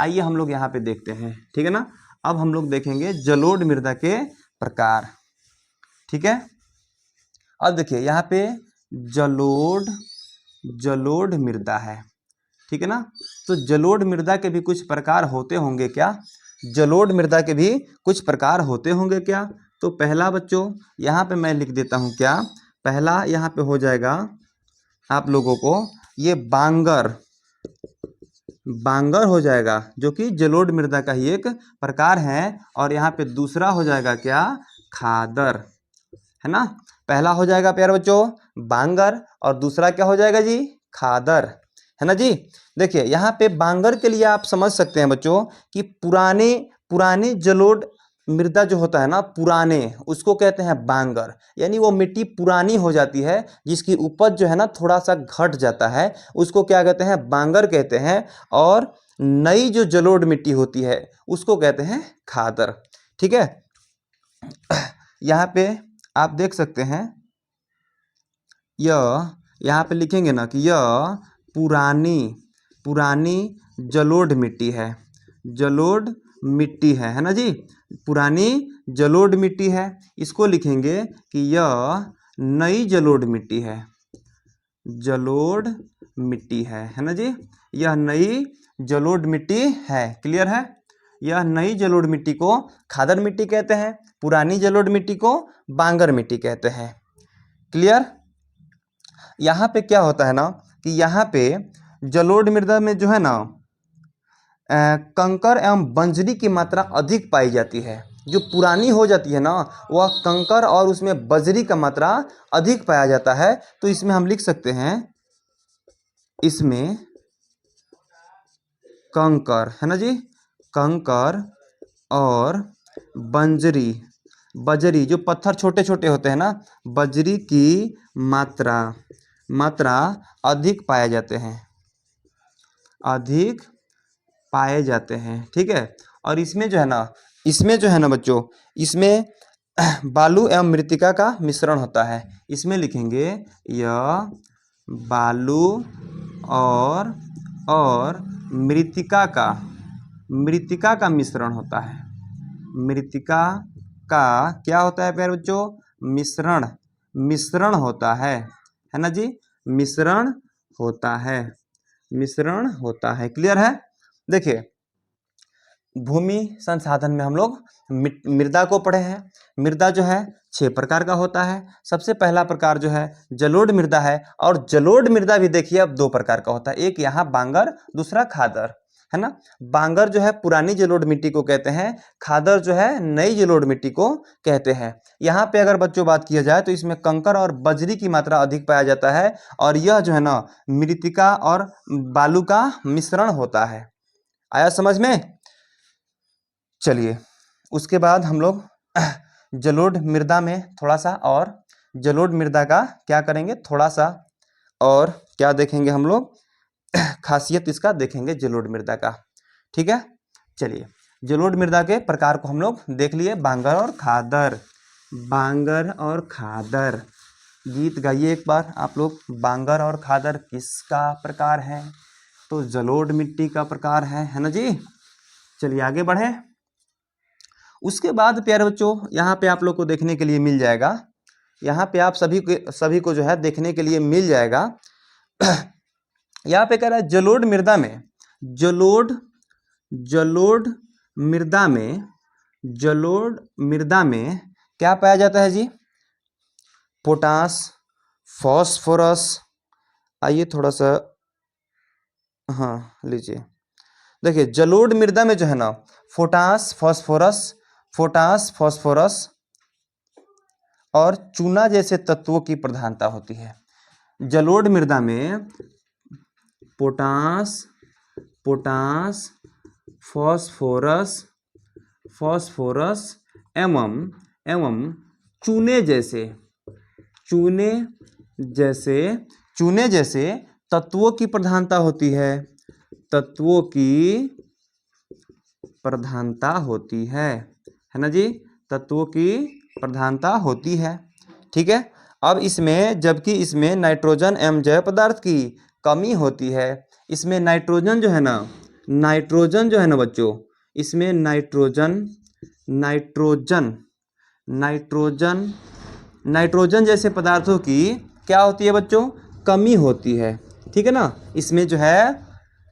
आइए हम लोग यहाँ पे देखते हैं। ठीक है ना, अब हम लोग देखेंगे जलोढ़ मृदा के प्रकार। ठीक है, अब देखिए यहाँ पे जलोढ़ मृदा है। ठीक है ना, तो जलोढ़ मृदा के भी कुछ प्रकार होते होंगे क्या? जलोढ़ मृदा के भी कुछ प्रकार होते होंगे क्या? तो पहला बच्चों यहाँ पे मैं लिख देता हूँ। क्या पहला यहाँ पे हो जाएगा आप लोगों को? ये बांगर हो जाएगा, जो कि जलोढ़ मृदा का ही एक प्रकार है। और यहाँ पे दूसरा हो जाएगा क्या? खादर, है ना। पहला हो जाएगा प्यारे बच्चों बांगर, और दूसरा क्या हो जाएगा जी? खादर, है ना जी। देखिए यहाँ पे बांगर के लिए आप समझ सकते हैं बच्चों कि पुराने जलोढ़ मृदा जो होता है ना, पुराने, उसको कहते हैं बांगर। यानी वो मिट्टी पुरानी हो जाती है, जिसकी उपज जो है ना थोड़ा सा घट जाता है, उसको क्या कहते हैं? बांगर कहते हैं। और नई जो जलोढ़ मिट्टी होती है उसको कहते हैं खादर। ठीक है, यहाँ पे आप देख सकते हैं, यह यहाँ पे लिखेंगे ना कि यह पुरानी जलोढ़ मिट्टी है। जलोढ़ मिट्टी है ना जी, पुरानी जलोढ़ मिट्टी है। इसको लिखेंगे कि यह नई जलोढ़ मिट्टी है। जलोढ़ मिट्टी है ना जी, यह नई जलोढ़ मिट्टी है। क्लियर है? यह नई जलोढ़ मिट्टी को खादर मिट्टी कहते हैं, पुरानी जलोढ़ मिट्टी को बांगर मिट्टी कहते हैं। क्लियर? यहाँ पे क्या होता है ना कि यहाँ पे जलोढ़ मृदा में जो है ना कंकर एवं बंजरी की मात्रा अधिक पाई जाती है। जो पुरानी हो जाती है ना, वह कंकर और उसमें बजरी का मात्रा अधिक पाया जाता है। तो इसमें हम लिख सकते हैं, इसमें कंकर, है ना जी, कंकर और बजरी जो पत्थर छोटे छोटे होते हैं ना, बजरी की मात्रा अधिक पाए जाते हैं। ठीक है, और इसमें जो है ना बच्चों, इसमें बालू एवं मृत्तिका का मिश्रण होता है। इसमें लिखेंगे यह बालू और मृत्तिका का मिश्रण होता है। मृत्तिका का क्या होता है प्यारे बच्चों? मिश्रण होता है ना जी, मिश्रण होता है। क्लियर है? देखिए भूमि संसाधन में हम लोग मृदा को पढ़े हैं। मृदा जो है 6 प्रकार का होता है। सबसे पहला प्रकार जो है जलोढ़ मृदा है। और जलोढ़ मृदा भी देखिए अब 2 प्रकार का होता है, एक यहाँ बांगर, दूसरा खादर, है ना। बांगर जो है पुरानी जलोढ़ मिट्टी को कहते हैं, खादर जो है नई जलोढ़ मिट्टी को कहते हैं। यहाँ पे अगर बच्चों बात किया जाए तो इसमें कंकर और बजरी की मात्रा अधिक पाया जाता है, और यह जो है ना मृत्तिका और बालू का मिश्रण होता है। आया समझ में? चलिए उसके बाद हम लोग जलोढ़ मृदा में थोड़ा सा और जलोढ़ मृदा का क्या करेंगे, थोड़ा सा और क्या देखेंगे हम लोग, खासियत इसका देखेंगे जलोढ़ मृदा का। ठीक है, चलिए जलोढ़ मृदा के प्रकार को हम लोग देख लिए, बांगर और खादर। गीत गाइए एक बार आप लोग, बांगर और खादर किसका प्रकार है? तो जलोढ़ मिट्टी का प्रकार है ना जी। चलिए आगे बढ़े। उसके बाद प्यारे बच्चों यहाँ पे आप लोग को देखने के लिए मिल जाएगा यहाँ पे आप सभी को जो है देखने के लिए मिल जाएगा। यहाँ पे कह रहा है जलोढ़ मृदा में, जलोढ़ मृदा में, जलोढ़ मृदा में क्या पाया जाता है जी? Potash, phosphorus. आइए थोड़ा सा, हाँ लीजिए, देखिए जलोढ़ मृदा में जो है ना पोटास, फॉस्फोरस और चूना जैसे तत्वों की प्रधानता होती है। जलोढ़ मृदा में पोटास, फॉस्फोरस एवं चूने जैसे तत्वों की प्रधानता होती है, तत्वों की प्रधानता होती है ना जी? तत्वों की प्रधानता होती है, ठीक है। अब इसमें, जबकि इसमें नाइट्रोजन एवं जैव पदार्थ की कमी होती है। इसमें नाइट्रोजन जो है ना बच्चों, इसमें नाइट्रोजन जैसे पदार्थों की क्या होती है बच्चों? कमी होती है, ठीक है ना। इसमें जो है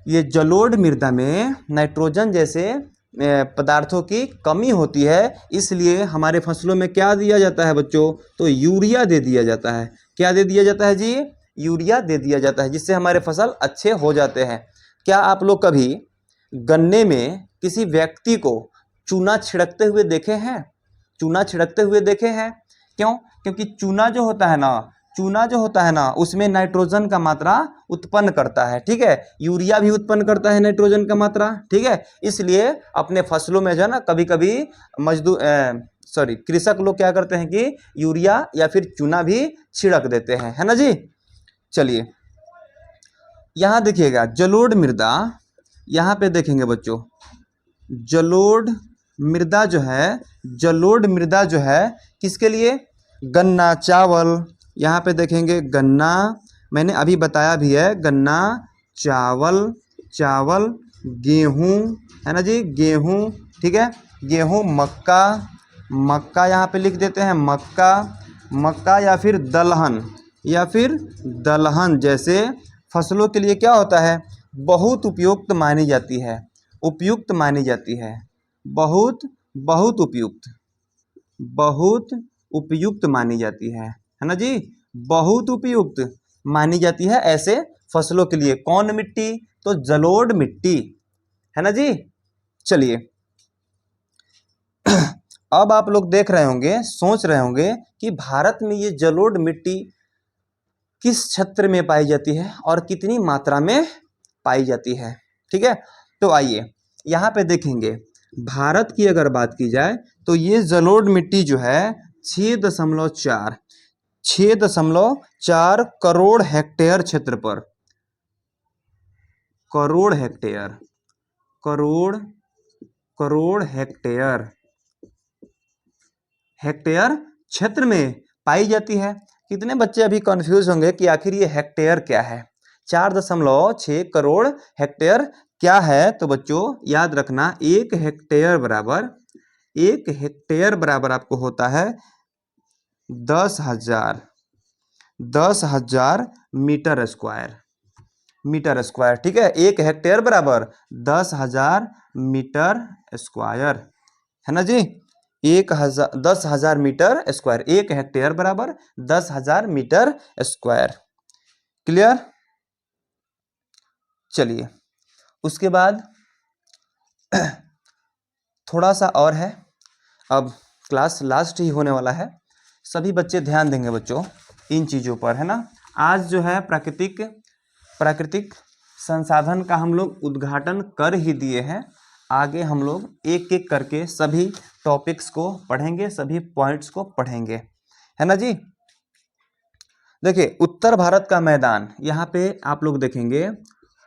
ये जलोढ़ मृदा में नाइट्रोजन जैसे पदार्थों की कमी होती है, इसलिए हमारे फसलों में क्या दिया जाता है बच्चों? तो यूरिया दे दिया जाता है। क्या दे दिया जाता है जी? यूरिया दे दिया जाता है, जिससे हमारे फसल अच्छे हो जाते हैं। क्या आप लोग कभी गन्ने में किसी व्यक्ति को चूना छिड़कते हुए देखे हैं? क्यों? क्योंकि चूना जो होता है ना उसमें नाइट्रोजन का मात्रा उत्पन्न करता है, ठीक है। यूरिया भी उत्पन्न करता है नाइट्रोजन का मात्रा, ठीक है। इसलिए अपने फसलों में जो है ना कभी कभी कृषक लोग क्या करते हैं कि यूरिया या फिर चूना भी छिड़क देते हैं, है ना जी। चलिए यहाँ देखिएगा जलोढ़ मृदा, यहाँ पे देखेंगे बच्चों जलोढ़ मृदा जो है किसके लिए? गन्ना, चावल। यहाँ पे देखेंगे गन्ना, मैंने अभी बताया भी है, गन्ना, चावल, गेहूँ, है ना जी, गेहूँ, ठीक है। गेहूँ, मक्का यहाँ पे लिख देते हैं, मक्का या फिर दलहन जैसे फसलों के लिए क्या होता है? बहुत उपयुक्त मानी जाती है, बहुत उपयुक्त मानी जाती है ना जी, बहुत उपयुक्त मानी जाती है ऐसे फसलों के लिए। कौन मिट्टी? तो जलोढ़ मिट्टी, है ना जी। चलिए अब आप लोग देख रहे होंगे, सोच रहे होंगे कि भारत में ये जलोढ़ मिट्टी किस क्षेत्र में पाई जाती है और कितनी मात्रा में पाई जाती है, ठीक है। तो आइए यहाँ पे देखेंगे, भारत की अगर बात की जाए तो ये जलोढ़ मिट्टी जो है 6.4 करोड़ हेक्टेयर क्षेत्र पर, करोड़ हेक्टेयर क्षेत्र में पाई जाती है। कितने बच्चे अभी कंफ्यूज होंगे कि आखिर ये हेक्टेयर क्या है? 4.6 करोड़ हेक्टेयर क्या है? तो बच्चों याद रखना, एक हेक्टेयर बराबर आपको होता है 10,000 मीटर स्क्वायर, ठीक है। एक हेक्टेयर बराबर 10,000 मीटर स्क्वायर, है ना जी। 10,000 मीटर स्क्वायर, एक हेक्टेयर बराबर 10,000 मीटर स्क्वायर। क्लियर? चलिए उसके बाद थोड़ा सा और है, अब क्लास लास्ट ही होने वाला है। सभी बच्चे ध्यान देंगे बच्चों इन चीज़ों पर, है ना। आज जो है प्राकृतिक संसाधन का हम लोग उद्घाटन कर ही दिए हैं। आगे हम लोग एक एक करके सभी टॉपिक्स को पढ़ेंगे, सभी पॉइंट्स को पढ़ेंगे, है ना जी। देखिए उत्तर भारत का मैदान, यहाँ पे आप लोग देखेंगे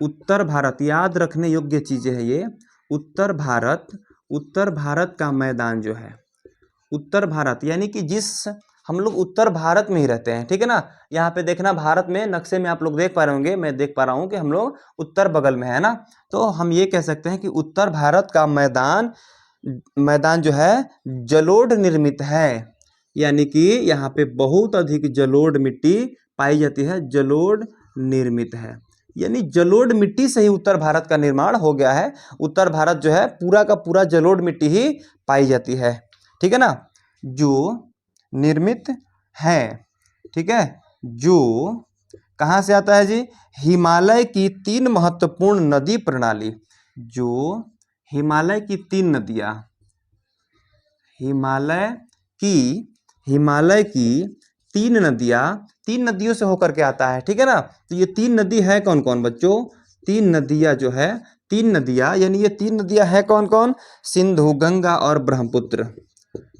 उत्तर भारत, याद रखने योग्य चीज़ें है ये। उत्तर भारत का मैदान जो है, उत्तर भारत यानी कि हम लोग उत्तर भारत में ही रहते हैं, ठीक है ना। यहाँ पे देखना भारत में नक्शे में आप लोग देख पा रहे होंगे, मैं देख पा रहा हूँ कि हम लोग उत्तर बगल में है ना। तो हम ये कह सकते हैं कि उत्तर भारत का मैदान जो है जलोढ़ निर्मित है, यानी कि यहाँ पे बहुत अधिक जलोढ़ मिट्टी पाई जाती है, जलोढ़ निर्मित है। यानी जलोढ़ मिट्टी से ही उत्तर भारत का निर्माण हो गया है। उत्तर भारत जो है पूरा का पूरा जलोढ़ मिट्टी ही पाई जाती है, ठीक है ना, जो निर्मित है, ठीक है, जो कहाँ से आता है जी, हिमालय की 3 महत्वपूर्ण नदी प्रणाली, जो हिमालय की 3 नदियाँ, हिमालय की 3 नदियाँ, 3 नदियों से होकर के आता है, ठीक है ना। तो ये 3 नदी है कौन कौन बच्चों, 3 नदियाँ जो है, 3 नदियाँ, यानी ये 3 नदियाँ है कौन कौन, सिंधु, गंगा और ब्रह्मपुत्र,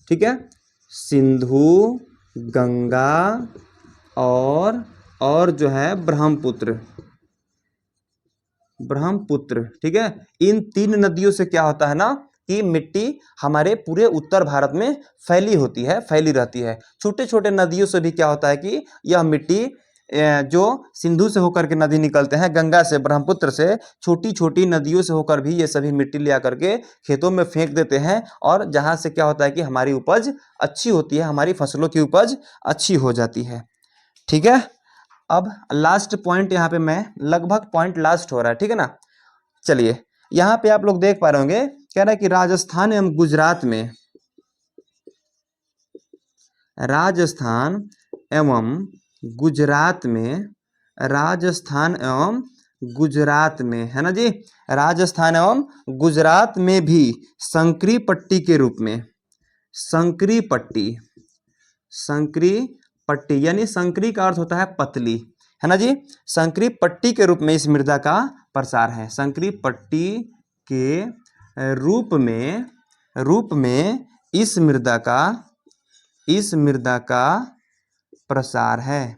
ठीक है, सिंधु, गंगा और जो है ब्रह्मपुत्र, ठीक है। इन 3 नदियों से क्या होता है ना कि मिट्टी हमारे पूरे उत्तर भारत में फैली होती है, फैली रहती है। छोटे छोटे नदियों से भी क्या होता है कि यह मिट्टी जो सिंधु से होकर के नदी निकलते हैं, गंगा से, ब्रह्मपुत्र से, छोटी छोटी नदियों से होकर भी ये सभी मिट्टी ले आकर के खेतों में फेंक देते हैं, और जहाँ से क्या होता है कि हमारी उपज अच्छी होती है, हमारी फसलों की उपज अच्छी हो जाती है, ठीक है। अब लास्ट पॉइंट यहाँ पे मैं लगभग पॉइंट लास्ट हो रहा है, ठीक है ना। चलिए यहाँ पे आप लोग देख पा रहे होंगे, कह रहा है कि राजस्थान एवं गुजरात में, राजस्थान एवं गुजरात में है ना जी, राजस्थान एवं गुजरात में भी संकरी पट्टी के रूप में, संकरी पट्टी यानी संकरी का अर्थ होता है पतली, है ना जी, संकरी पट्टी के रूप में इस मृदा का प्रसार है, संकरी पट्टी के रूप में इस मृदा का प्रसार है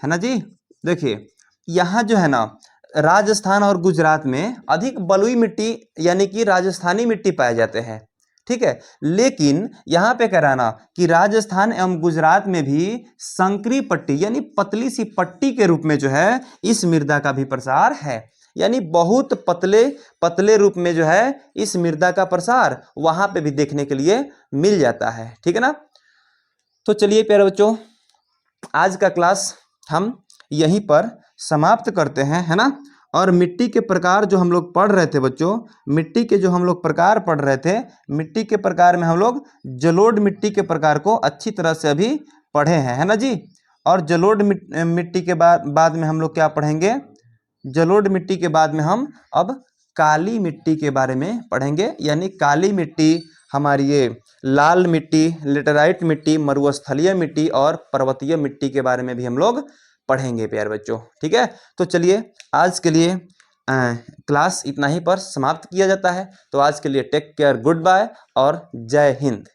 ना जी। देखिए यहाँ जो है ना, राजस्थान और गुजरात में अधिक बलुई मिट्टी यानी कि राजस्थानी मिट्टी पाए जाते हैं, ठीक है, लेकिन यहाँ पे कह रहा ना कि राजस्थान एवं गुजरात में भी संकरी पट्टी यानी पतली सी पट्टी के रूप में जो है इस मृदा का भी प्रसार है, यानी बहुत पतले रूप में जो है इस मृदा का प्रसार वहां पे भी देखने के लिए मिल जाता है, ठीक है ना। तो चलिए प्यारे बच्चों, आज का क्लास हम यहीं पर समाप्त करते हैं, है ना। और मिट्टी के प्रकार जो हम लोग पढ़ रहे थे बच्चों, मिट्टी के जो हम लोग प्रकार पढ़ रहे थे, मिट्टी के प्रकार में हम लोग जलोढ़ मिट्टी के प्रकार को अच्छी तरह से अभी पढ़े हैं, है ना जी। और जलोढ़ मिट्टी के बाद में हम लोग क्या पढ़ेंगे, जलोढ़ मिट्टी के बाद में हम अब काली मिट्टी के बारे में पढ़ेंगे, यानी काली मिट्टी हमारी ये लाल मिट्टी, लेटेराइट मिट्टी, मरुस्थलीय मिट्टी और पर्वतीय मिट्टी के बारे में भी हम लोग पढ़ेंगे प्यारे बच्चों, ठीक है। तो चलिए आज के लिए क्लास इतना ही पर समाप्त किया जाता है। तो आज के लिए टेक केयर, गुड बाय और जय हिंद।